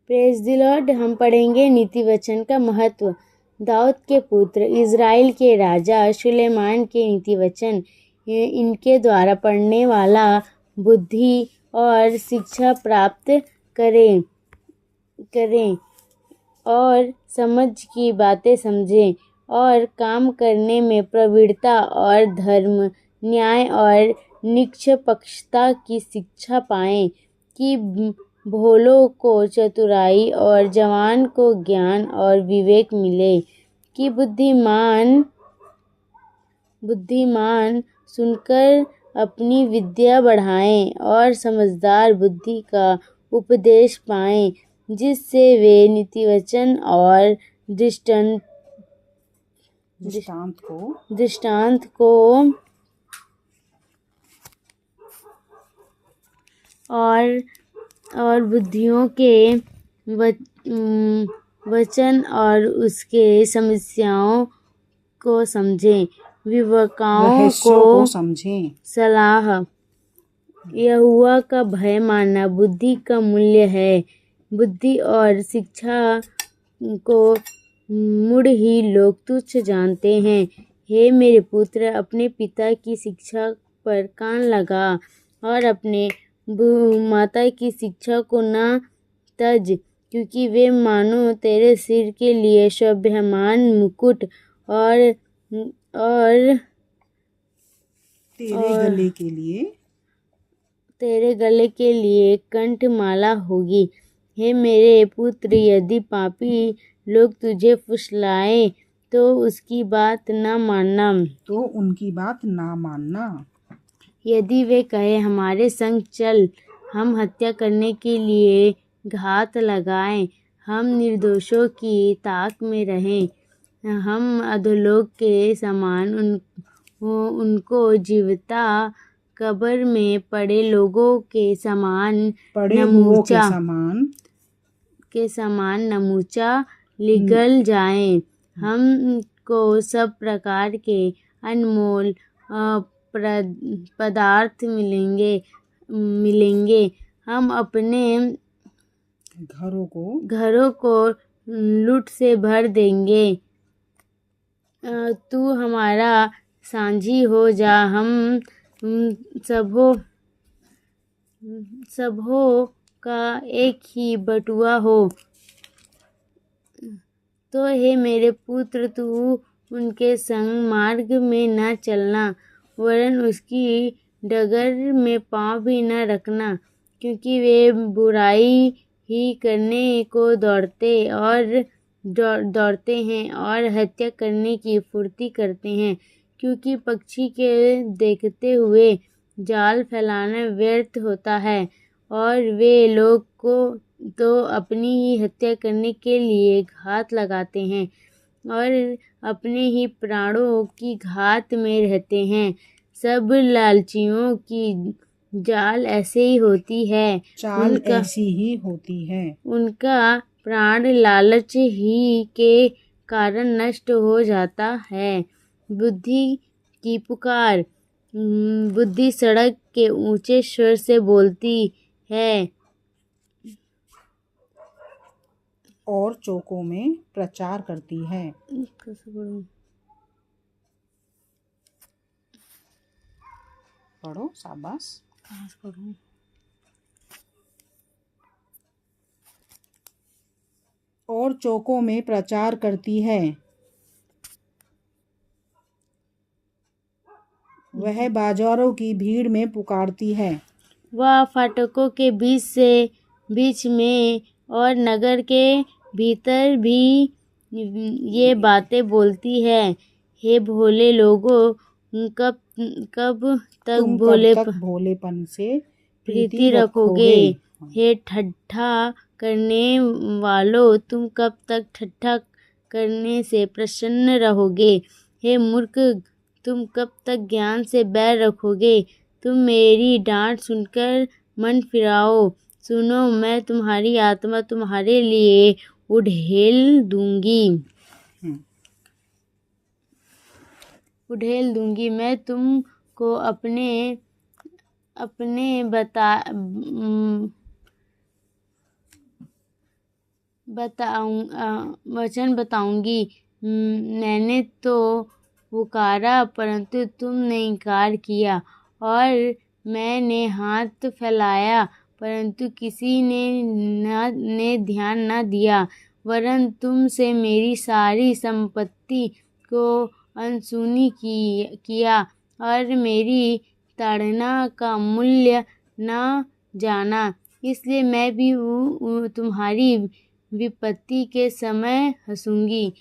Praise the Lord. हम पढ़ेंगे नीति वचन का महत्व। दाऊद के पुत्र इज़राइल के राजा सुलेमान के नीति वचन। इनके द्वारा पढ़ने वाला बुद्धि और शिक्षा प्राप्त करें और समझ की बातें समझें और काम करने में प्रवीणता और धर्म, न्याय और निष्पक्षता की शिक्षा पाएं कि भोलों को चतुराई और जवान को ज्ञान और विवेक मिले, कि बुद्धिमान सुनकर अपनी विद्या बढ़ाएं और समझदार बुद्धि का उपदेश पाएं, जिससे वे नीतिवचन और दृष्टांत को और बुद्धियों के वचन और उसके समस्याओं को समझें, विवेकाओं को समझें। सलाह। यहोवा का भय मानना बुद्धि का मूल्य है। बुद्धि और शिक्षा को मूढ़ ही लोग तुच्छ जानते हैं। हे मेरे पुत्र, अपने पिता की शिक्षा पर कान लगा और अपने माता की शिक्षा को न तज, क्योंकि वे मानो तेरे सिर के लिए शोभायमान मुकुट और तेरे गले के लिए कंठमाला होगी। हे मेरे पुत्र, यदि पापी लोग तुझे फुसलाएं तो उनकी बात ना मानना। यदि वे कहे हमारे संग चल, हम हत्या करने के लिए घात लगाएं, हम निर्दोषों की ताक में रहें, हम अधोलोक के समान उनको जीवता कब्र में पड़े लोगों के समान नमूचा निगल जाएं। हमको सब प्रकार के अनमोल पदार्थ मिलेंगे। हम अपने घरों को लूट से भर देंगे। तू हमारा साझी हो जा, हम सबों का एक ही बटुआ हो। तो हे मेरे पुत्र, तू उनके संग मार्ग में न चलना, वरन उसकी डगर में पाँव भी न रखना, क्योंकि वे बुराई ही करने को दौड़ते हैं और हत्या करने की फुर्ती करते हैं, क्योंकि पक्षी के देखते हुए जाल फैलाना व्यर्थ होता है और वे लोग को तो अपनी ही हत्या करने के लिए घात लगाते हैं और अपने ही प्राणों की घात में रहते हैं। सब लालचियों की चाल ऐसी ही होती है। उनका प्राण लालच ही के कारण नष्ट हो जाता है। बुद्धि की पुकार। बुद्धि सड़क के ऊंचे स्वर से बोलती है और चौकों में प्रचार करती है। पढ़ो, शाबाश। और चौकों में प्रचार करती है। वह बाजारों की भीड़ में पुकारती है। वह फाटकों के बीच में और नगर के भीतर भी ये बातें बोलती है। हे भोले लोगों, कब तक भोलेपन से प्रीति रखोगे? हे ठट्ठा करने वालों, तुम कब तक ठट्ठा करने से प्रसन्न रहोगे? हे मूर्ख, तुम कब तक ज्ञान से बैर रखोगे? तुम मेरी डांट सुनकर मन फिराओ। सुनो, मैं तुम्हारी आत्मा तुम्हारे लिए उड़ेल दूंगी। मैं तुमको वचन बताऊंगी। मैंने तो पुकारा परंतु तुमने इनकार किया, और मैंने हाथ फैलाया परंतु किसी ने ध्यान न दिया, वरन तुमसे मेरी सारी संपत्ति को अनसुनी किया और मेरी ताड़ना का मूल्य न जाना। इसलिए मैं भी तुम्हारी विपत्ति के समय हंसूंगी,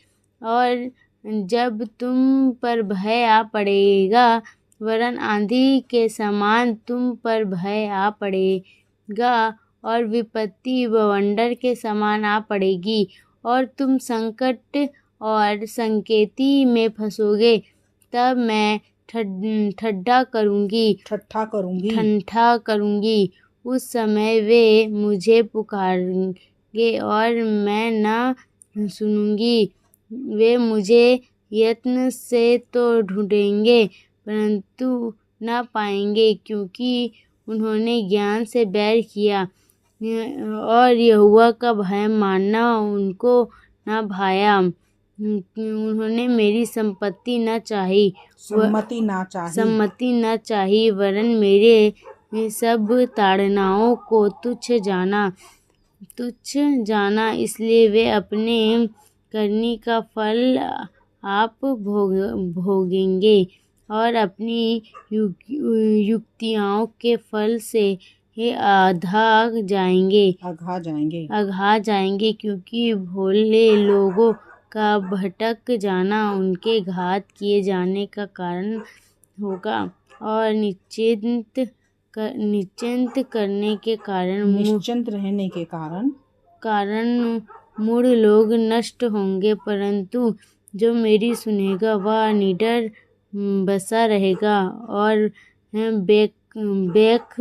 और जब तुम पर भय आ पड़ेगा, वरन आंधी के समान तुम पर भय आ पड़ेगा, और विपत्ति बवंडर के समान आ पड़ेगी, और तुम संकट और संकेती में फंसोगे। तब मैं ठट्ठा करूंगी। उस समय वे मुझे पुकारेंगे और मैं न सुनूंगी। वे मुझे यत्न से तो ढूंढेंगे परंतु न पाएंगे, क्योंकि उन्होंने ज्ञान से बैर किया और यहोवा का भय मानना उनको न भाया। उन्होंने मेरी सम्मति न चाही, वरन मेरे सब ताड़नाओं को तुच्छ जाना। इसलिए वे अपने करनी का फल आप भोगेंगे और अपनी युक्तियों के फल से अघा जाएंगे, क्योंकि भोले लोगों का भटक जाना उनके घात किए जाने का कारण होगा, और निश्चिंत रहने के कारण मूढ़ लोग नष्ट होंगे, परंतु जो मेरी सुनेगा वह निडर बसा रहेगा और बेख